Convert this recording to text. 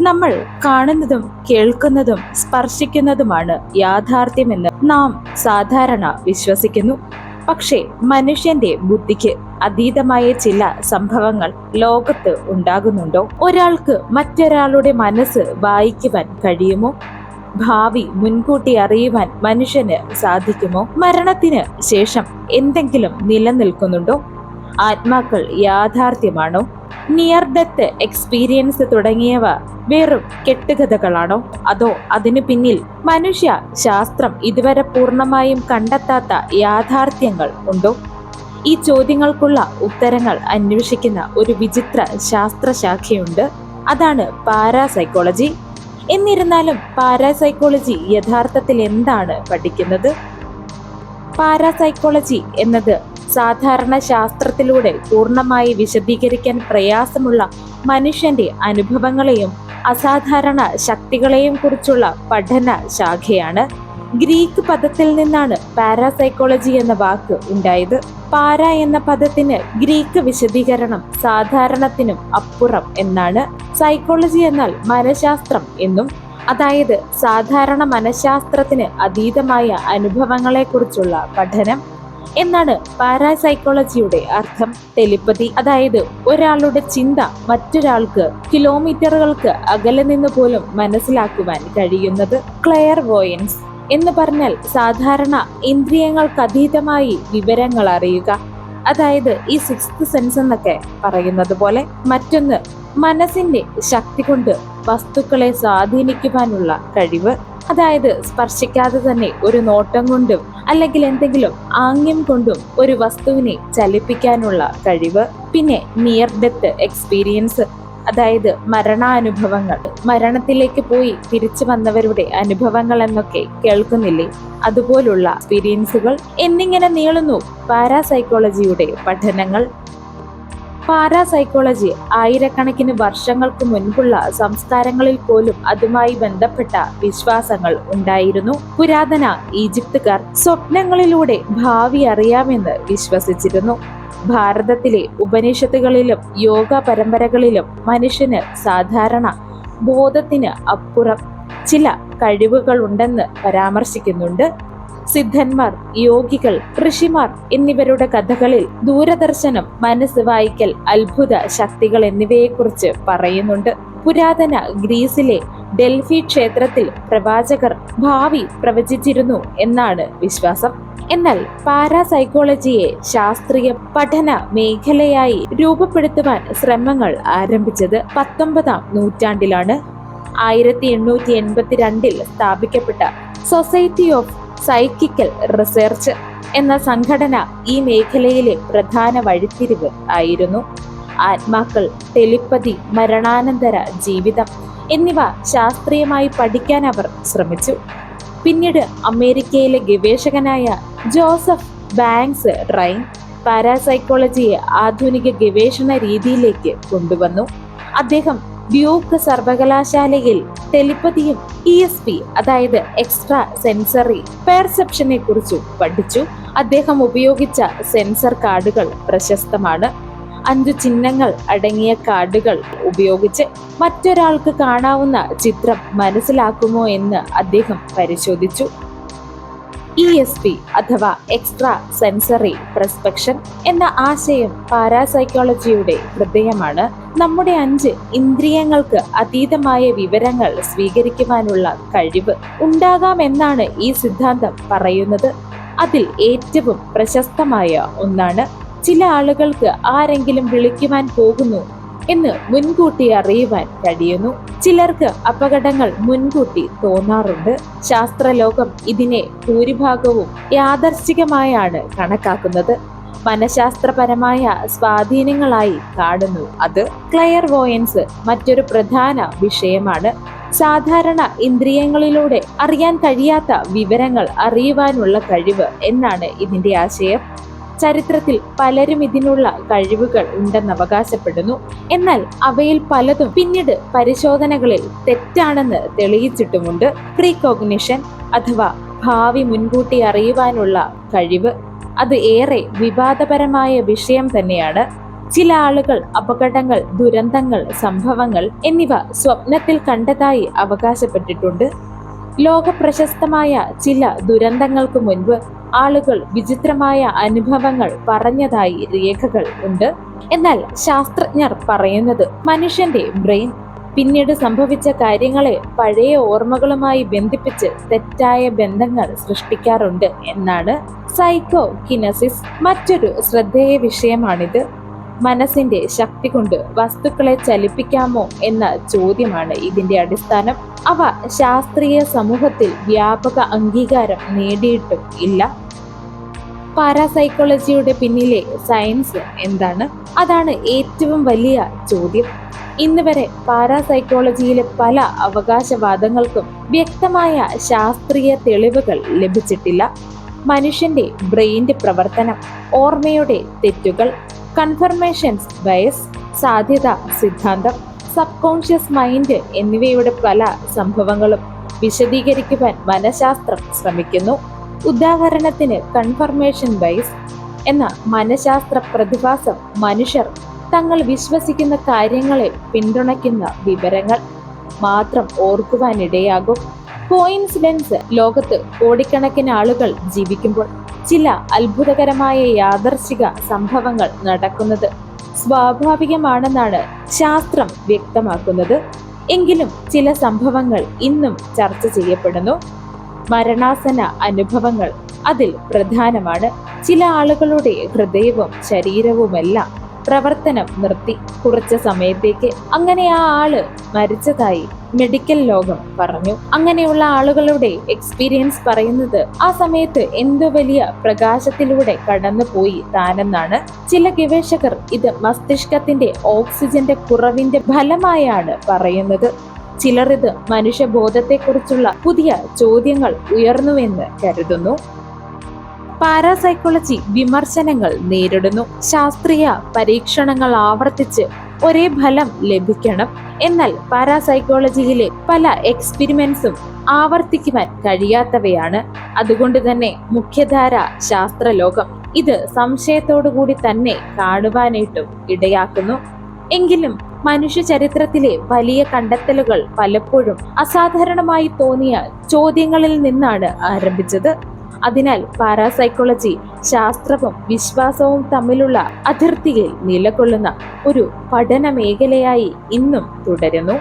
നമ്മൾ കാണുന്നതും കേൾക്കുന്നതും സ്പർശിക്കുന്നതുമാണ് യാഥാർത്ഥ്യമെന്ന് നാം സാധാരണ വിശ്വസിക്കുന്നു. പക്ഷേ മനുഷ്യന്റെ ബുദ്ധിക്ക് അതീതമായ ചില സംഭവങ്ങൾ ലോകത്ത് ഉണ്ടാകുന്നുണ്ടോ? ഒരാൾക്ക് മറ്റൊരാളുടെ മനസ്സ് വായിക്കുവാൻ കഴിയുമോ? ഭാവി മുൻകൂട്ടി അറിയുവാൻ മനുഷ്യന് സാധിക്കുമോ? മരണത്തിന് ശേഷം എന്തെങ്കിലും നിലനിൽക്കുന്നുണ്ടോ? ആത്മാക്കൾ യാഥാർത്ഥ്യമാണോ? നിയർ ഡെത്ത് എക്സ്പീരിയൻസ് തുടങ്ങിയവ വെറും കെട്ടുകഥകളാണോ? അതോ അതിനു പിന്നിൽ മനുഷ്യ ശാസ്ത്രം ഇതുവരെ പൂർണ്ണമായും കണ്ടെത്താത്ത യാഥാർത്ഥ്യങ്ങൾ ഉണ്ടോ? ഈ ചോദ്യങ്ങൾക്കുള്ള ഉത്തരങ്ങൾ അന്വേഷിക്കുന്ന ഒരു വിചിത്ര ശാസ്ത്രശാഖയുണ്ട്. അതാണ് പാരാസൈക്കോളജി. എന്നിരുന്നാലും പാരാസൈക്കോളജി യഥാർത്ഥത്തിൽ എന്താണ് പഠിക്കുന്നത്? പാരാസൈക്കോളജി എന്നത് സാധാരണ ശാസ്ത്രത്തിലൂടെ പൂർണ്ണമായി വിശദീകരിക്കാൻ പ്രയാസമുള്ള മനുഷ്യന്റെ അനുഭവങ്ങളെയും അസാധാരണ ശക്തികളെയും കുറിച്ചുള്ള പഠന ശാഖയാണ്. ഗ്രീക്ക് പദത്തിൽ നിന്നാണ് പാരാസൈക്കോളജി എന്ന വാക്ക് ഉണ്ടായത്. പാര എന്ന പദത്തിന് ഗ്രീക്ക് വിശദീകരണം സാധാരണത്തിനും അപ്പുറം എന്നാണ്. സൈക്കോളജി എന്നാൽ മനഃശാസ്ത്രം എന്നും, അതായത് സാധാരണ മനഃശാസ്ത്രത്തിന് അതീതമായ അനുഭവങ്ങളെക്കുറിച്ചുള്ള പഠനം എന്നാണ് പാരാസൈക്കോളജിയുടെ അർത്ഥം. ടെലിപ്പതി, അതായത് ഒരാളുടെ ചിന്ത മറ്റൊരാൾക്ക് കിലോമീറ്ററുകൾക്ക് അകലെ നിന്ന് പോലും മനസ്സിലാക്കുവാൻ കഴിയുന്നത്. ക്ലെയർവോയൻസ് എന്ന് പറഞ്ഞാൽ സാധാരണ ഇന്ദ്രിയങ്ങൾക്കതീതമായി വിവരങ്ങൾ അറിയുക, അതായത് ഈ സിക്സ്ത് സെൻസ് എന്നൊക്കെ പറയുന്നത് പോലെ. മറ്റൊന്ന് മനസ്സിന്റെ ശക്തി കൊണ്ട് വസ്തുക്കളെ സ്വാധീനിക്കുവാനുള്ള കഴിവ്, അതായത് സ്പർശിക്കാതെ തന്നെ ഒരു നോട്ടം കൊണ്ടും അല്ലെങ്കിൽ എന്തെങ്കിലും ആംഗ്യം കൊണ്ടും ഒരു വസ്തുവിനെ ചലിപ്പിക്കാനുള്ള കഴിവ്. പിന്നെ നിയർ ഡെത്ത് എക്സ്പീരിയൻസ്, അതായത് മരണാനുഭവങ്ങൾ, മരണത്തിലേക്ക് പോയി തിരിച്ചു വന്നവരുടെ അനുഭവങ്ങൾ എന്നൊക്കെ കേൾക്കുന്നില്ലേ, അതുപോലുള്ള എക്സ്പീരിയൻസുകൾ. എന്നിങ്ങനെ നീളുന്നു പാരാസൈക്കോളജിയുടെ പഠനങ്ങൾ. പാരാസൈക്കോളജി ആയിരക്കണക്കിന് വർഷങ്ങൾക്ക് മുൻപുള്ള സംസ്കാരങ്ങളിൽ പോലും അതുമായി ബന്ധപ്പെട്ട വിശ്വാസങ്ങൾ ഉണ്ടായിരുന്നു. പുരാതന ഈജിപ്തുകാർ സ്വപ്നങ്ങളിലൂടെ ഭാവി അറിയാമെന്ന് വിശ്വസിച്ചിരുന്നു. ഭാരതത്തിലെ ഉപനിഷത്തുകളിലും യോഗ പരമ്പരകളിലും മനുഷ്യന് സാധാരണ ബോധത്തിന് അപ്പുറം ചില കഴിവുകൾ ഉണ്ടെന്ന് പരാമർശിക്കുന്നുണ്ട്. സിദ്ധന്മാർ, യോഗികൾ, ഋഷിമാർ എന്നിവരുടെ കഥകളിൽ ദൂരദർശനം, മനസ്സ് വായിക്കൽ, അത്ഭുത ശക്തികൾ എന്നിവയെക്കുറിച്ച് പറയുന്നുണ്ട്. പുരാതന ഗ്രീസിലെ ഡൽഹി ക്ഷേത്രത്തിൽ പ്രവാചകർ ഭാവി പ്രവചിച്ചിരുന്നു എന്നാണ് വിശ്വാസം. എന്നാൽ പാരാസൈക്കോളജിയെ ശാസ്ത്രീയ പഠന മേഖലയായി രൂപപ്പെടുത്തുവാൻ ശ്രമങ്ങൾ ആരംഭിച്ചത് 19-ാം നൂറ്റാണ്ടിലാണ്. 1882 സ്ഥാപിക്കപ്പെട്ട സൊസൈറ്റി ഓഫ് സൈക്കിക്കൽ റിസർച്ച് എന്ന സംഘടന ഈ മേഖലയിലെ പ്രധാന വഴിത്തിരിവ് ആയിരുന്നു. ആത്മാക്കൾ, ടെലിപ്പതി, മരണാനന്തര ജീവിതം എന്നിവ ശാസ്ത്രീയമായി പഠിക്കാൻ അവർ ശ്രമിച്ചു. പിന്നീട് അമേരിക്കയിലെ ഗവേഷകനായ ജോസഫ് ബാങ്ക്സ് റൈൻ പാരാസൈക്കോളജിയെ ആധുനിക ഗവേഷണ രീതിയിലേക്ക് കൊണ്ടുവന്നു. അദ്ദേഹം ഡ്യൂക്ക് സർവകലാശാലയിൽ ടെലിപ്പതിയും ESP, അതായത് എക്സ്ട്രാ സെൻസറി പെർസെപ്ഷനെ കുറിച്ചും പഠിച്ചു. അദ്ദേഹം ഉപയോഗിച്ച സെൻസർ കാർഡുകൾ പ്രശസ്തമാണ്. 5 ചിഹ്നങ്ങൾ അടങ്ങിയ കാർഡുകൾ ഉപയോഗിച്ച് മറ്റൊരാൾക്ക് കാണാവുന്ന ചിത്രം മനസ്സിലാക്കുമോ എന്ന് അദ്ദേഹം പരിശോധിച്ചു. ESP അഥവാ എക്സ്ട്രാ സെൻസറി പെർസെപ്ഷൻ എന്ന ആശയം പാരാസൈക്കോളജിയുടെ ഹൃദയമാണ്. നമ്മുടെ 5 ഇന്ദ്രിയങ്ങൾക്ക് അതീതമായ വിവരങ്ങൾ സ്വീകരിക്കുവാനുള്ള കഴിവ് ഉണ്ടാകാമെന്നാണ് ഈ സിദ്ധാന്തം പറയുന്നത്. അതിൽ ഏറ്റവും പ്രശസ്തമായ ഒന്നാണ്, ചില ആളുകൾക്ക് ആരെങ്കിലും വിളിക്കുവാൻ പോകുന്നു എന്ന് മുൻകൂട്ടി അറിയുവാൻ കഴിയുന്നു. ചിലർക്ക് അപകടങ്ങൾ മുൻകൂട്ടി തോന്നാറുണ്ട്. ശാസ്ത്രലോകം ഇതിനെ ഭൂരിഭാഗവും യാദർച്ഛികമായാണ് കണക്കാക്കുന്നത്. മനഃശാസ്ത്രപരമായ സ്വാധീനങ്ങളായി കാണുന്നു അത്. ക്ലെയർവോയൻസ് മറ്റൊരു പ്രധാന വിഷയമാണ്. സാധാരണ ഇന്ദ്രിയങ്ങളിലൂടെ അറിയാൻ കഴിയാത്ത വിവരങ്ങൾ അറിയുവാനുള്ള കഴിവ് എന്നാണ് ഇതിന്റെ ആശയം. ചരിത്രത്തിൽ പലരും ഇതിനുള്ള കഴിവുകൾ ഉണ്ടെന്ന് അവകാശപ്പെടുന്നു. എന്നാൽ അവയിൽ പലതും പിന്നീട് പരിശോധനകളിൽ തെറ്റാണെന്ന് തെളിയിച്ചിട്ടുമുണ്ട്. പ്രീകോഗ്നിഷൻ അഥവാ ഭാവി മുൻകൂട്ടി അറിയുവാനുള്ള കഴിവ്, അത് ഏറെ വിവാദപരമായ വിഷയം തന്നെയാണ്. ചില ആളുകൾ അപകടങ്ങൾ, ദുരന്തങ്ങൾ, സംഭവങ്ങൾ എന്നിവ സ്വപ്നത്തിൽ കണ്ടതായി അവകാശപ്പെട്ടിട്ടുണ്ട്. ലോക പ്രശസ്തമായ ചില ദുരന്തങ്ങൾക്ക് മുൻപ് ആളുകൾ വിചിത്രമായ അനുഭവങ്ങൾ പറഞ്ഞതായി രേഖകൾ ഉണ്ട്. എന്നാൽ ശാസ്ത്രജ്ഞർ പറയുന്നത് മനുഷ്യന്റെ ബ്രെയിൻ പിന്നീട് സംഭവിച്ച കാര്യങ്ങളെ പഴയ ഓർമ്മകളുമായി ബന്ധിപ്പിച്ച് തെറ്റായ ബന്ധങ്ങൾ സൃഷ്ടിക്കാറുണ്ട് എന്നാണ്. സൈക്കോ കിനസിസ് മറ്റൊരു ശ്രദ്ധേയ വിഷയമാണിത്. മനസ്സിന്റെ ശക്തി കൊണ്ട് വസ്തുക്കളെ ചലിപ്പിക്കാമോ എന്ന ചോദ്യമാണ് ഇതിന്റെ അടിസ്ഥാനം. അവ ശാസ്ത്രീയ സമൂഹത്തിൽ വ്യാപക അംഗീകാരം നേടിയിട്ടും ഇല്ല. പാരാസൈക്കോളജിയുടെ പിന്നിലെ സയൻസ് എന്താണ്? അതാണ് ഏറ്റവും വലിയ ചോദ്യം. ഇന്ന് വരെ പാരാസൈക്കോളജിയിലെ പല അവകാശവാദങ്ങൾക്കും വ്യക്തമായ ശാസ്ത്രീയ തെളിവുകൾ ലഭിച്ചിട്ടില്ല. മനുഷ്യന്റെ ബ്രെയിന്റെ പ്രവർത്തനം, ഓർമ്മയുടെ തെറ്റുകൾ, കൺഫർമേഷൻസ് ബയസ്, സാധ്യത സിദ്ധാന്തം, സബ് കോൺഷ്യസ് മൈൻഡ് എന്നിവയുടെ പല സംഭവങ്ങളും വിശദീകരിക്കുവാൻ മനഃശാസ്ത്രം ശ്രമിക്കുന്നു. ഉദാഹരണത്തിന് കൺഫർമേഷൻ ബയസ് എന്ന മനഃശാസ്ത്ര പ്രതിഭാസം മനുഷ്യർ തങ്ങൾ വിശ്വസിക്കുന്ന കാര്യങ്ങളെ പിന്തുണയ്ക്കുന്ന വിവരങ്ങൾ മാത്രം ഓർക്കുവാനിടയാകും. കോയിൻസിഡൻസ് ലോകത്ത് കോടിക്കണക്കിന് ആളുകൾ ജീവിക്കുമ്പോൾ ചില അത്ഭുതകരമായ യാദർശിക സംഭവങ്ങൾ നടക്കുന്നത് സ്വാഭാവികമാണെന്നാണ് ശാസ്ത്രം വ്യക്തമാക്കുന്നത്. എങ്കിലും ചില സംഭവങ്ങൾ ഇന്നും ചർച്ച ചെയ്യപ്പെടുന്നു. മരണാസന്ന അനുഭവങ്ങൾ അതിൽ പ്രധാനമാണ്. ചില ആളുകളുടെ ഹൃദയവും ശരീരവുമെല്ലാം പ്രവർത്തനം നിർത്തി കുറച്ച് സമയത്തേക്ക്. അങ്ങനെ ആ ആള് മരിച്ചതായി മെഡിക്കൽ ലോകം പറഞ്ഞു. അങ്ങനെയുള്ള ആളുകളുടെ എക്സ്പീരിയൻസ് പറയുന്നത് ആ സമയത്ത് എന്തോ വലിയ പ്രകാശത്തിലൂടെ കടന്നുപോയി താനെന്നാണ്. ചില ഗവേഷകർ ഇത് മസ്തിഷ്കത്തിന്റെ ഓക്സിജന്റെ കുറവിന്റെ ഫലമായാണ് പറയുന്നത്. ചിലർ ഇത് മനുഷ്യബോധത്തെക്കുറിച്ചുള്ള പുതിയ ചോദ്യങ്ങൾ ഉയർന്നുവെന്ന് കരുതുന്നു. പാരാസൈക്കോളജി വിമർശനങ്ങൾ നേരിടുന്നു. ശാസ്ത്രീയ പരീക്ഷണങ്ങൾ ആവർത്തിച്ച് ഒരേ ഫലം ലഭിക്കണം. എന്നാൽ പാരാസൈക്കോളജിയിലെ പല എക്സ്പെരിമെന്റ്സും ആവർത്തിക്കുവാൻ കഴിയാത്തവയാണ്. അതുകൊണ്ട് തന്നെ മുഖ്യധാര ശാസ്ത്രലോകം ഇത് സംശയത്തോടുകൂടി തന്നെ കാണുവാനായിട്ടും ഇടയാക്കുന്നു. എങ്കിലും മനുഷ്യ ചരിത്രത്തിലെ വലിയ കണ്ടെത്തലുകൾ പലപ്പോഴും അസാധാരണമായി തോന്നിയ ചോദ്യങ്ങളിൽ നിന്നാണ് ആരംഭിച്ചത്. അതിനാൽ പാരാസൈക്കോളജി ശാസ്ത്രവും വിശ്വാസവും തമ്മിലുള്ള അതിർത്തിയിൽ നിലകൊള്ളുന്ന ഒരു പഠന മേഖലയായി ഇന്നും തുടരുന്നു.